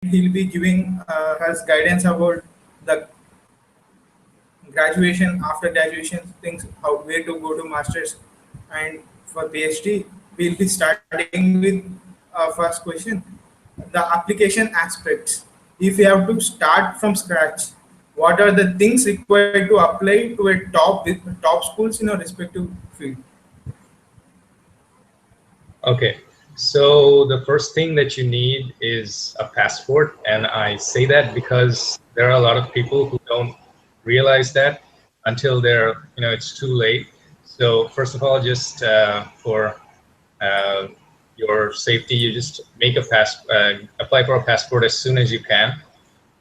he'll be giving us guidance about the graduation, after graduation things, how where to go to masters, and for PhD we'll be starting with first question, the application aspects. If you have to start from scratch, what are the things required to apply to a top schools in your respective field? Okay, so the first thing that you need is a passport, and I say that because there are a lot of people who don't realize that until they're, it's too late. So first of all, just for uh, your safety, you just make a apply for a passport as soon as you can,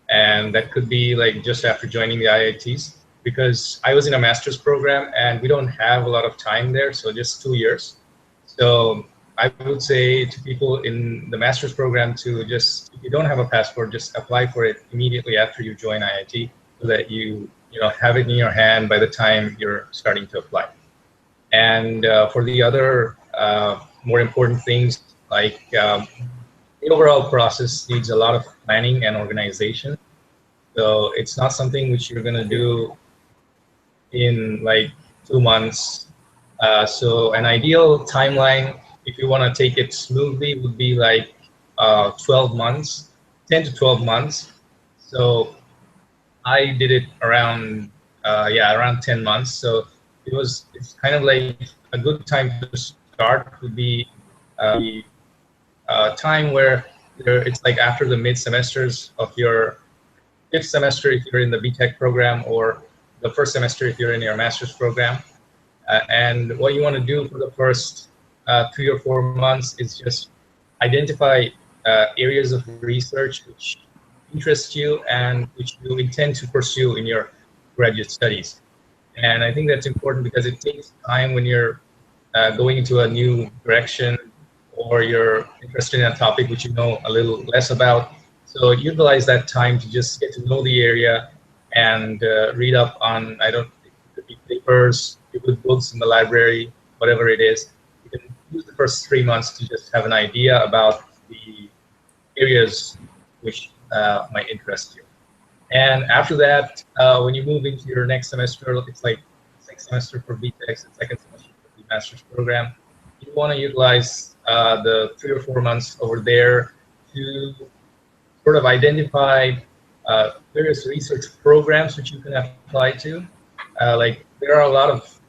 and that could be like just after joining the IITs. Because I was in a master's program, and we don't have a lot of time there, so just 2 years. So I would say to people in the master's program to just, if you don't have a passport, just apply for it immediately after you join IIT, so that you have it in your hand by the time you're starting to apply. And for the other more important things, like the overall process needs a lot of planning and organization. So it's not something which you're going to do in like 2 months. So an ideal timeline, if you want to take it smoothly, would be like 12 months, 10 to 12 months. So I did it around, around 10 months. So it's kind of like a good time to start would be time where it's like after the mid semesters of your 5th semester if you're in the BTech program, or the 1st semester if you're in your master's program. And what you want to do for the first 3 or 4 months is just identify areas of research which interest you and which you intend to pursue in your graduate studies. And I think that's important because it takes time when you're going into a new direction, or you're interested in a topic which you know a little less about. So utilize that time to just get to know the area and read up on, it could be papers, good books in the library, whatever it is. You can use the first 3 months to just have an idea about the areas which might interest you. And after that, when you move into your next semester, it's like 6th semester for BTech, and 2nd semester for the master's program. You want to utilize the 3 or 4 months over there to sort of identify various research programs which you can apply to. Like there are a lot of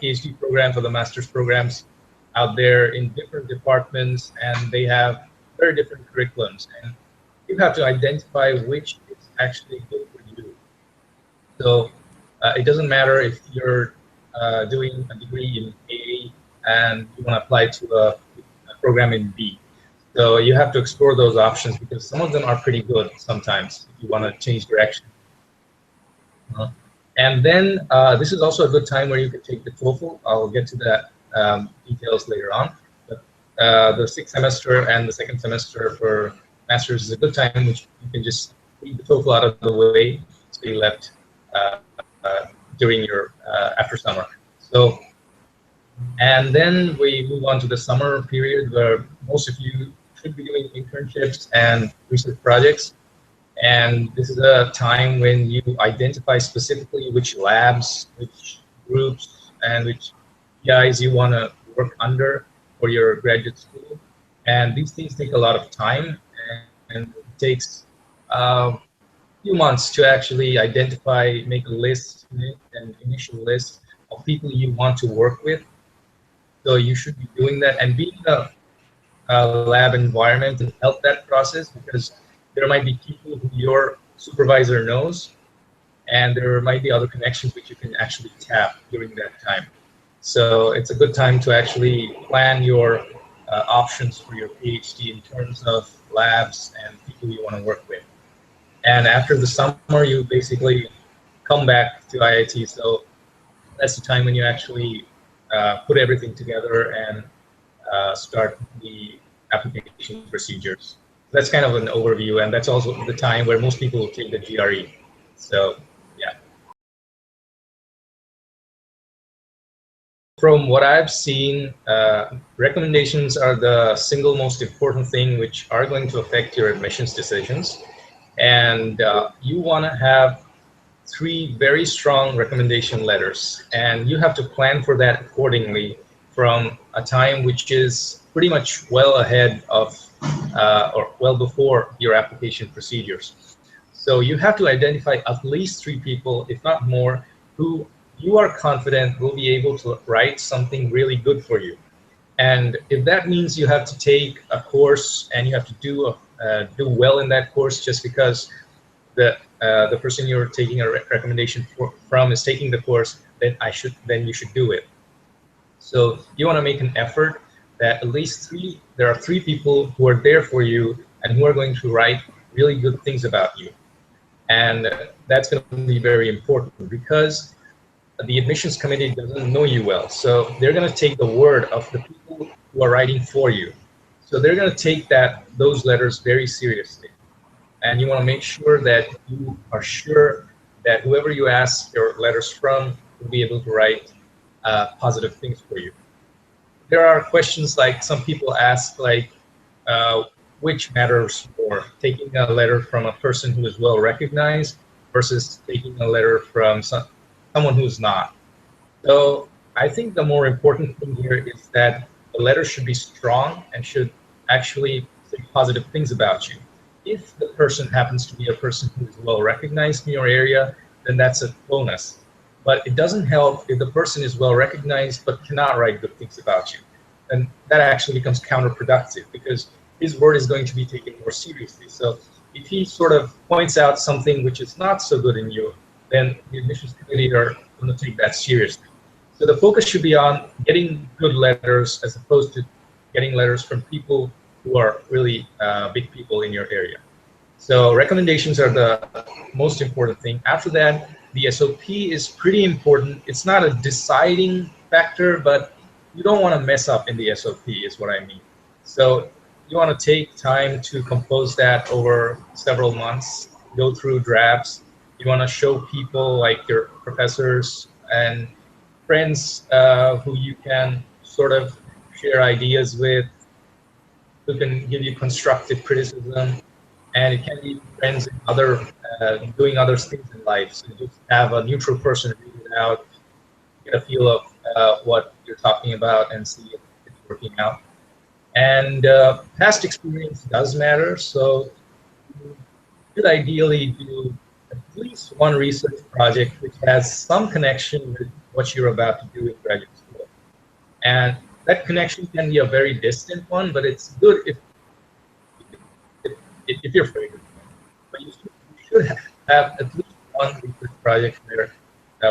PhD programs or the master's programs out there in different departments, and they have very different curriculums, and you have to identify which is actually good for you. So it doesn't matter if you're doing a degree in A and you want to apply to a program in B. So you have to explore those options, because some of them are pretty good sometimes if you want to change direction. And then this is also a good time where you can take the TOEFL. I'll get to that details later on. But the 6th semester and the 2nd semester for master's is a good time which you can just read the TOEFL out of the way, so you left during your after summer. So, and then we move on to the summer period, where most of you should be doing internships and research projects. And this is a time when you identify specifically which labs, which groups, and which PIs you want to work under for your graduate school. And these things take a lot of time, and it takes a few months to actually identify, make a list, an initial list of people you want to work with. So you should be doing that and being a lab environment to help that process, because there might be people who your supervisor knows, and there might be other connections which you can actually tap during that time. So it's a good time to actually plan your options for your PhD in terms of labs and people you want to work with. And after the summer, you basically come back to IIT. So that's the time when you actually put everything together and start the application procedures. That's kind of an overview, and that's also the time where most people take the GRE. So from what I've seen, recommendations are the single most important thing which are going to affect your admissions decisions. And you want to have 3 very strong recommendation letters, and you have to plan for that accordingly from a time which is pretty much well ahead of or well before your application procedures. So you have to identify at least 3 people, if not more, who you are confident will be able to write something really good for you. And if that means you have to take a course and you have to do well in that course just because the person you're taking a recommendation from is taking the course, then you should do it. So you want to make an effort that at least there are 3 people who are there for you and who are going to write really good things about you. And that's going to be very important because the admissions committee doesn't know you well. So they're going to take the word of the people who are writing for you. So they're going to take those letters very seriously. And you want to make sure that you are sure that whoever you ask your letters from will be able to write positive things for you. There are questions like some people ask, like, which matters more, taking a letter from a person who is well recognized versus taking a letter from someone who's not. So I think the more important thing here is that the letter should be strong and should actually say positive things about you. If the person happens to be a person who is well recognized in your area, then that's a bonus. But it doesn't help if the person is well recognized but cannot write good things about you. And that actually becomes counterproductive because his word is going to be taken more seriously. So if he sort of points out something which is not so good in you, then the admissions committee are going to take that seriously. So the focus should be on getting good letters as opposed to getting letters from people who are really big people in your area. So recommendations are the most important thing. After that, the SOP is pretty important. It's not a deciding factor, but you don't want to mess up in the SOP is what I mean. So you want to take time to compose that over several months, go through drafts. You want to show people like your professors and friends who you can sort of share ideas with, who can give you constructive criticism, and it can be friends in doing other things in life. So you just have a neutral person read it out, get a feel of what you're talking about, and see if it's working out. And past experience does matter, so you should ideally do at least one research project which has some connection with what you're about to do in graduate school. And that connection can be a very distant one, but it's good if you're afraid of it. But you should have at least one research project there,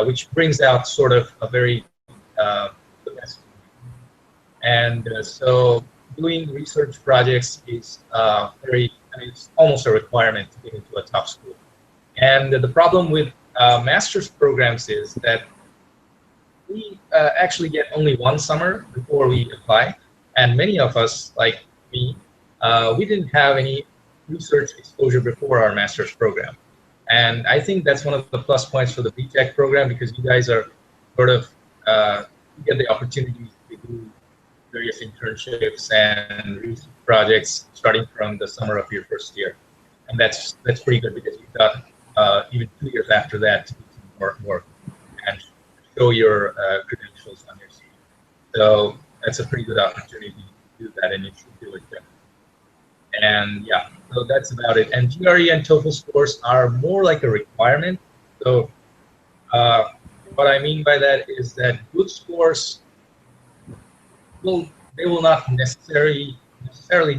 which brings out sort of a very the best. And so doing research projects is it's almost a requirement to get into a top school. And the problem with master's programs is that we actually get only one summer before we apply. And many of us, like me, we didn't have any research exposure before our master's program. And I think that's one of the plus points for the BTech program, because you guys are sort of get the opportunity to do various internships and research projects starting from the summer of your first year. And that's pretty good, because you've got even 2 years after that to do some more work and show your credentials on your CV. So that's a pretty good opportunity to do that, and you should do it then. And yeah, so that's about it. And GRE and TOEFL scores are more like a requirement. So what I mean by that is that good scores will not necessarily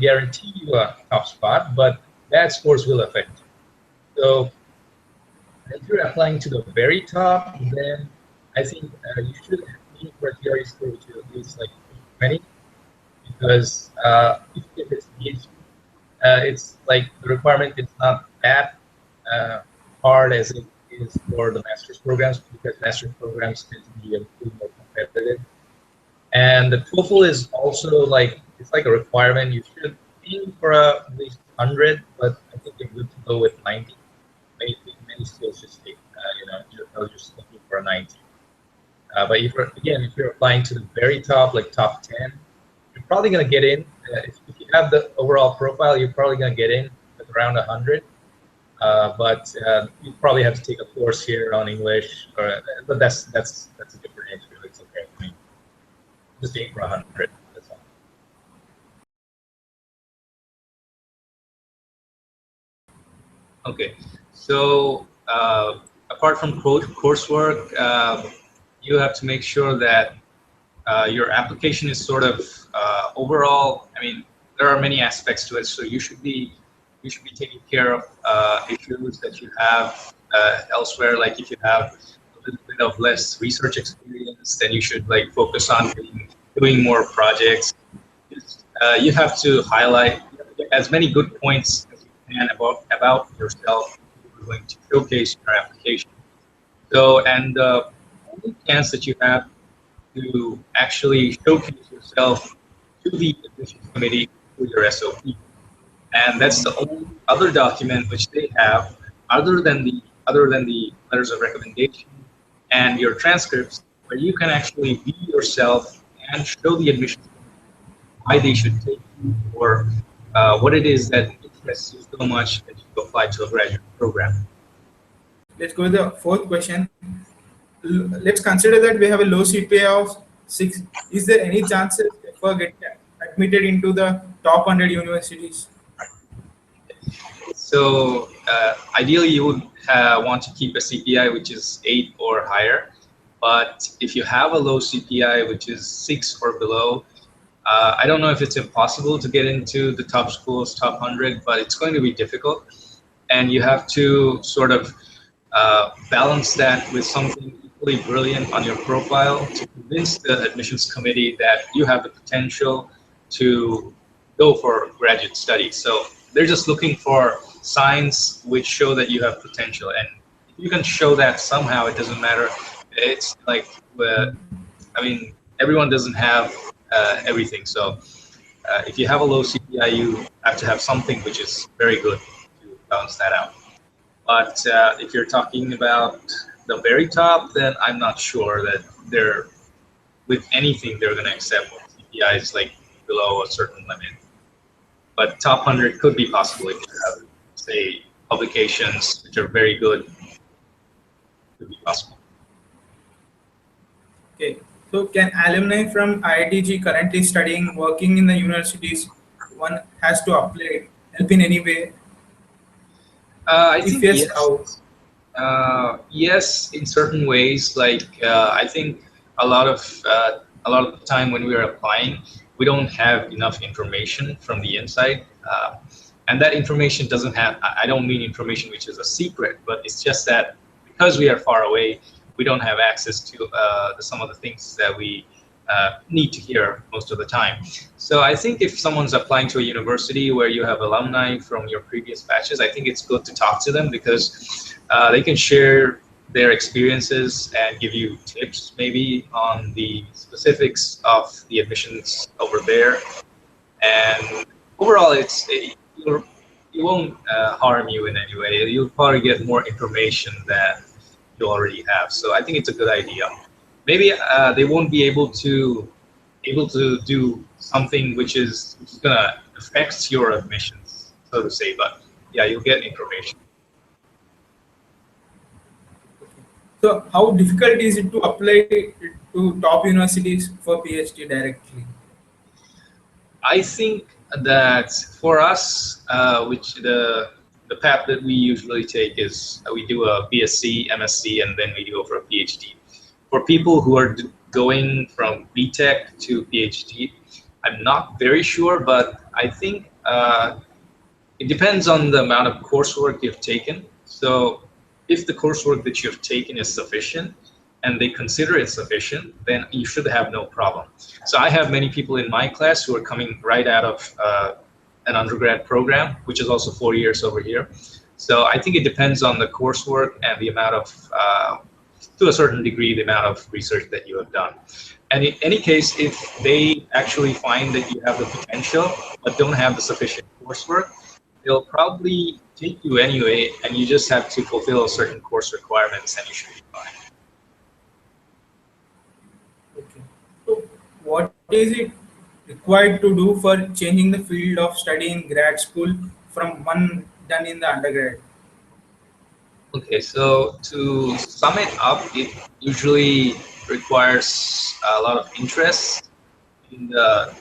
guarantee you a top spot, but bad scores will affect you. So if you're applying to the very top, then I think you should aim for a GRE score which is at least like 20, because if it's PhD, it's like the requirement is not that hard as it is for the master's programs, because master's programs tend to be a little more competitive. And the TOEFL is also like, it's like a requirement. You should aim for at least 100, but I think you're good to go with 90. Many schools just take, they're just looking for a 90. But if you're applying to the very top, like top 10, you're probably going to get in. If you have the overall profile, you're probably going to get in with around 100. But you probably have to take a course here on English, but that's a different issue. It's okay. I mean, just aim for 100. That's all. Okay, so apart from coursework, you have to make sure that your application is sort of overall. I mean, there are many aspects to it, so you should be taking care of issues that you have elsewhere. Like if you have a little bit of less research experience, then you should like focus on doing more projects. You have to highlight as many good points as you can about yourself. You're going to showcase your application. So, and the only chance that you have to actually showcase yourself to the admissions committee through your SOP. And that's the only other document which they have, other than the letters of recommendation and your transcripts, where you can actually be yourself and show the admissions why they should take you, or what it is that interests you so much that you apply to a graduate program. Let's go to the fourth question. Let's consider that we have a low CPA of 6. Is there any chances for getting admitted into the top 100 universities? So ideally, you would want to keep a CPI which is 8 or higher. But if you have a low CPI which is 6 or below, I don't know if it's impossible to get into the top schools, top 100, but it's going to be difficult. And you have to sort of balance that with something equally brilliant on your profile to convince the admissions committee that you have the potential to go for graduate studies. So they're just looking for signs which show that you have potential. And if you can show that somehow, it doesn't matter. It's like, I mean, everyone doesn't have everything. So if you have a low CPI, you have to have something which is very good to balance that out. But if you're talking about the very top, then I'm not sure that they're, with anything, they're going to accept CPIs like below a certain limit. But top 100 could be possible if you have, say, publications which are very good. Could be possible. Okay. So can alumni from IITG currently studying, working in the universities, one has to apply, help in any way? I If think yes, yes. Yes, in certain ways. Like I think a lot of the time when we are applying, we don't have enough information from the inside, and that information doesn't have. I don't mean information which is a secret, but it's just that because we are far away, we don't have access to some of the things that we need to hear most of the time. So I think if someone's applying to a university where you have alumni from your previous batches, I think it's good to talk to them because they can share their experiences and give you tips maybe on the specifics of the admissions over there. And overall, it won't harm you in any way. You'll probably get more information than you already have. So I think it's a good idea. Maybe they won't be able to do something which is gonna affect your admissions, so to say. But yeah, you'll get information. so how difficult is it to apply to top universities for PhD directly? I think that for us, which the path that we usually take is we do a BSc, MSc, and then we go for a PhD. For people who are going from BTech to PhD, I'm not very sure, but I think it depends on the amount of coursework you've taken. So if the coursework that you've taken is sufficient and they consider it sufficient, then you should have no problem. So I have many people in my class who are coming right out of an undergrad program, which is also 4 years over here. So I think it depends on the coursework and the amount of, to a certain degree, the amount of research that you have done. And in any case, if they actually find that you have the potential but don't have the sufficient coursework, they'll probably take you anyway, and you just have to fulfill certain course requirements and you should be fine. what is it required to do for changing the field of study in grad school from one done in the undergrad? Okay, so to sum it up, it usually requires a lot of interest in the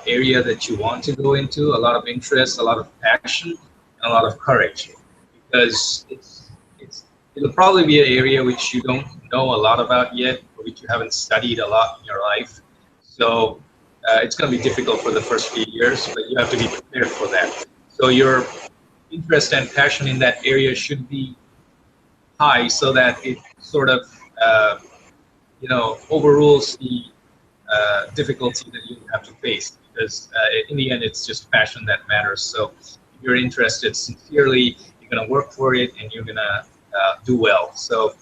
area that you want to go into, a lot of interest, a lot of passion, and a lot of courage, because it'll probably be an area which you don't know a lot about yet, or which you haven't studied a lot in your life. So it's going to be difficult for the first few years, but you have to be prepared for that. So your interest and passion in that area should be high, so that it sort of overrules the difficulty that you have to face, because in the end it's just passion that matters. So if you're interested sincerely, you're going to work for it and you're going to do well. So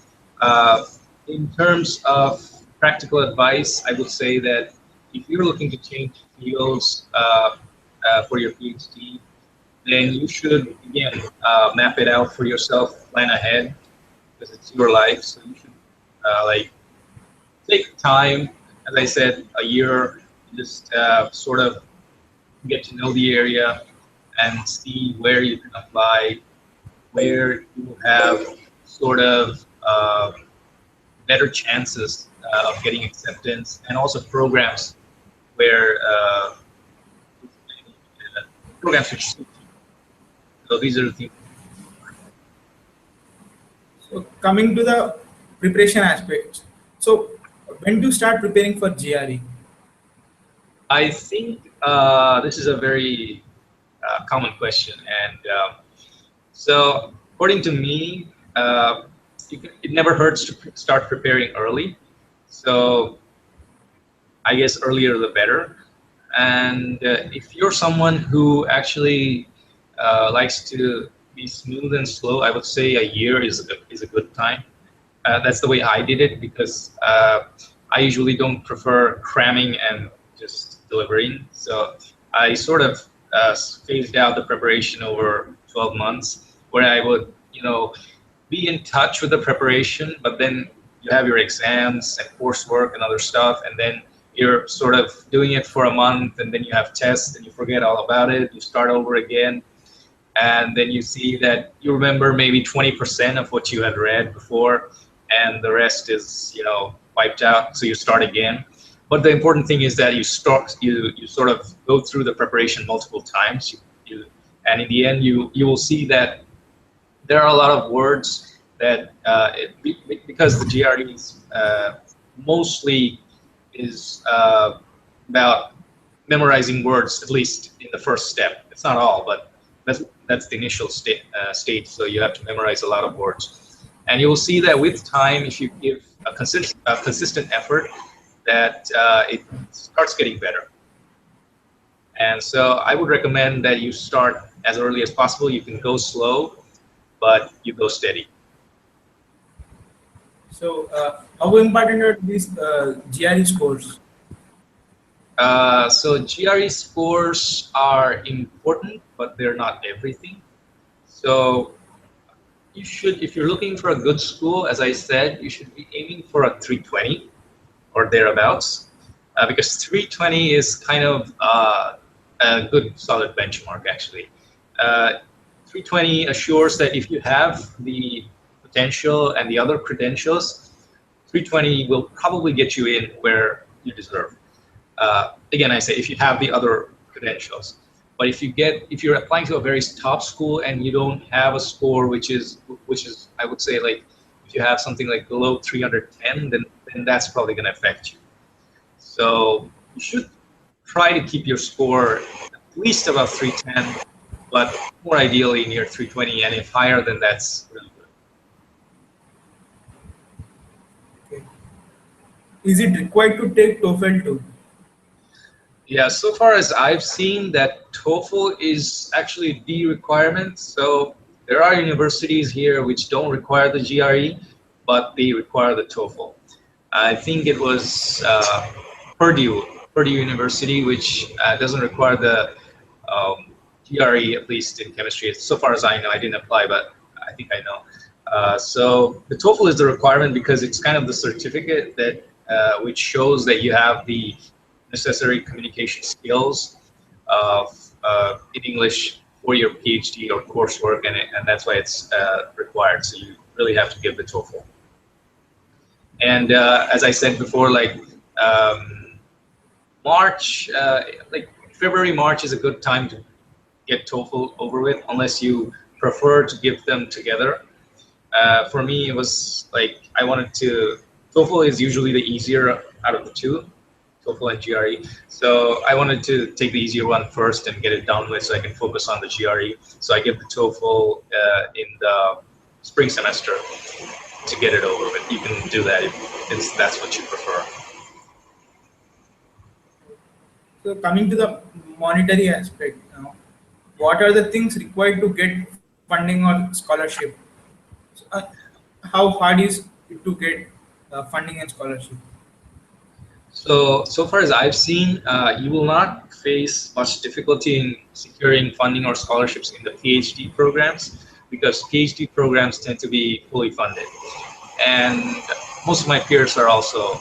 in terms of practical advice, I would say that if you're looking to change fields for your PhD, then you should, again, map it out for yourself, plan ahead, because it's your life. So you should like take time, as I said, a year, just sort of get to know the area and see where you can apply, where you have sort of better chances of getting acceptance, and also programs where programs which suit you. So these are the things. So coming to the preparation aspects. So when do you start preparing for GRE? I think this is a very common question, and so according to me, it never hurts to start preparing early. So I guess earlier the better. And if you're someone who actually likes to be smooth and slow, I would say a year is a good time. That's the way I did it, because I usually don't prefer cramming and just delivering. So I sort of phased out the preparation over 12 months, where I would, be in touch with the preparation, but then you have your exams and coursework and other stuff, and then you're sort of doing it for a month, and then you have tests and you forget all about it. You start over again, and then you see that you remember maybe 20% of what you had read before, and the rest is wiped out. So you start again. But the important thing is that you sort of go through the preparation multiple times. And in the end, you will see that there are a lot of words that because the GRE is mostly is about memorizing words, at least in the first step. It's not all, but that's the initial stage. So you have to memorize a lot of words, and you will see that with time, if you give a consistent effort, that it starts getting better. And so I would recommend that you start as early as possible. You can go slow, but you go steady. So how important are these GRE scores? So GRE scores are important, but they're not everything. So you should, if you're looking for a good school, as I said, you should be aiming for a 320 or thereabouts, because 320 is kind of a good solid benchmark, actually. 320 assures that if you have the potential and the other credentials, 320 will probably get you in where you deserve. Again, I say if you have the other credentials. But if you're applying to a very top school and you don't have a score which is I would say, like, if you have something like below 310, then that's probably going to affect you. So you should try to keep your score at least above 310, but more ideally near 320, and if higher, then that's really good. Okay. Is it required to take TOEFL too? Yeah, so far as I've seen, that TOEFL is actually the requirement. So there are universities here which don't require the GRE, but they require the TOEFL. I think it was Purdue University, which doesn't require the GRE, at least in chemistry. So far as I know, I didn't apply, but I think I know. So the TOEFL is the requirement because it's kind of the certificate that which shows that you have the necessary communication skills of in English for your PhD or coursework, and that's why it's required. So you really have to give the TOEFL. And as I said before, like March, like February, March is a good time to get TOEFL over with, unless you prefer to give them together. For me, it was like I wanted to. TOEFL is usually the easier out of the two, TOEFL and GRE. So I wanted to take the easier one first and get it done with, so I can focus on the GRE. So I give the TOEFL in the spring semester to get it over with. You can do that if that's what you prefer. So coming to the monetary aspect, what are the things required to get funding or scholarship? So, how hard is it to get funding and scholarship? So far as I've seen, you will not face much difficulty in securing funding or scholarships in the PhD programs, because PhD programs tend to be fully funded, and most of my peers are also,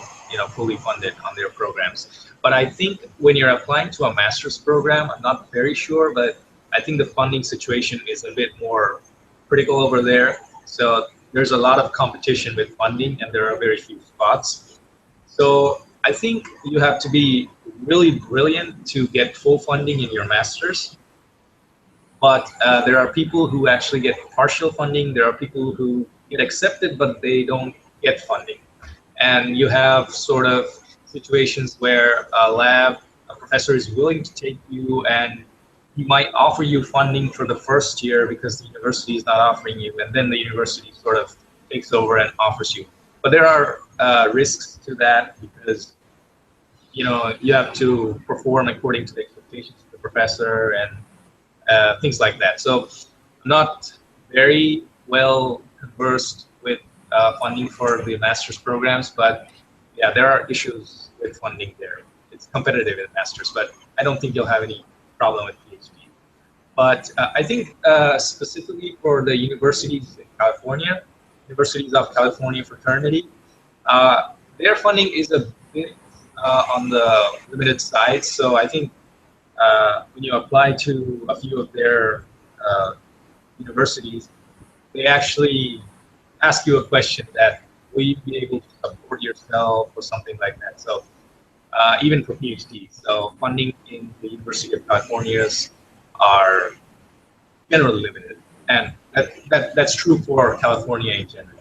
fully funded on their programs. But I think when you're applying to a master's program, I'm not very sure, but I think the funding situation is a bit more critical over there. So there's a lot of competition with funding, and there are very few spots. So I think you have to be really brilliant to get full funding in your master's. But there are people who actually get partial funding. There are people who get accepted, but they don't get funding. And you have sort of situations where a professor is willing to take you, and he might offer you funding for the first year because the university is not offering you, and then the university sort of takes over and offers you. But there are risks to that, because you have to perform according to the expectations of the professor and things like that. So I'm not very well conversed with funding for the master's programs, but yeah, there are issues with funding there. It's competitive in master's, but I don't think you'll have any problem with PhD. But I think specifically for the universities in California, Universities of California fraternity, their funding is a bit on the limited side. So I think when you apply to a few of their universities, they actually ask you a question that, will you be able to support yourself or something like that. So even for PhD, so funding in the University of California's are generally limited, and that's true for California in general.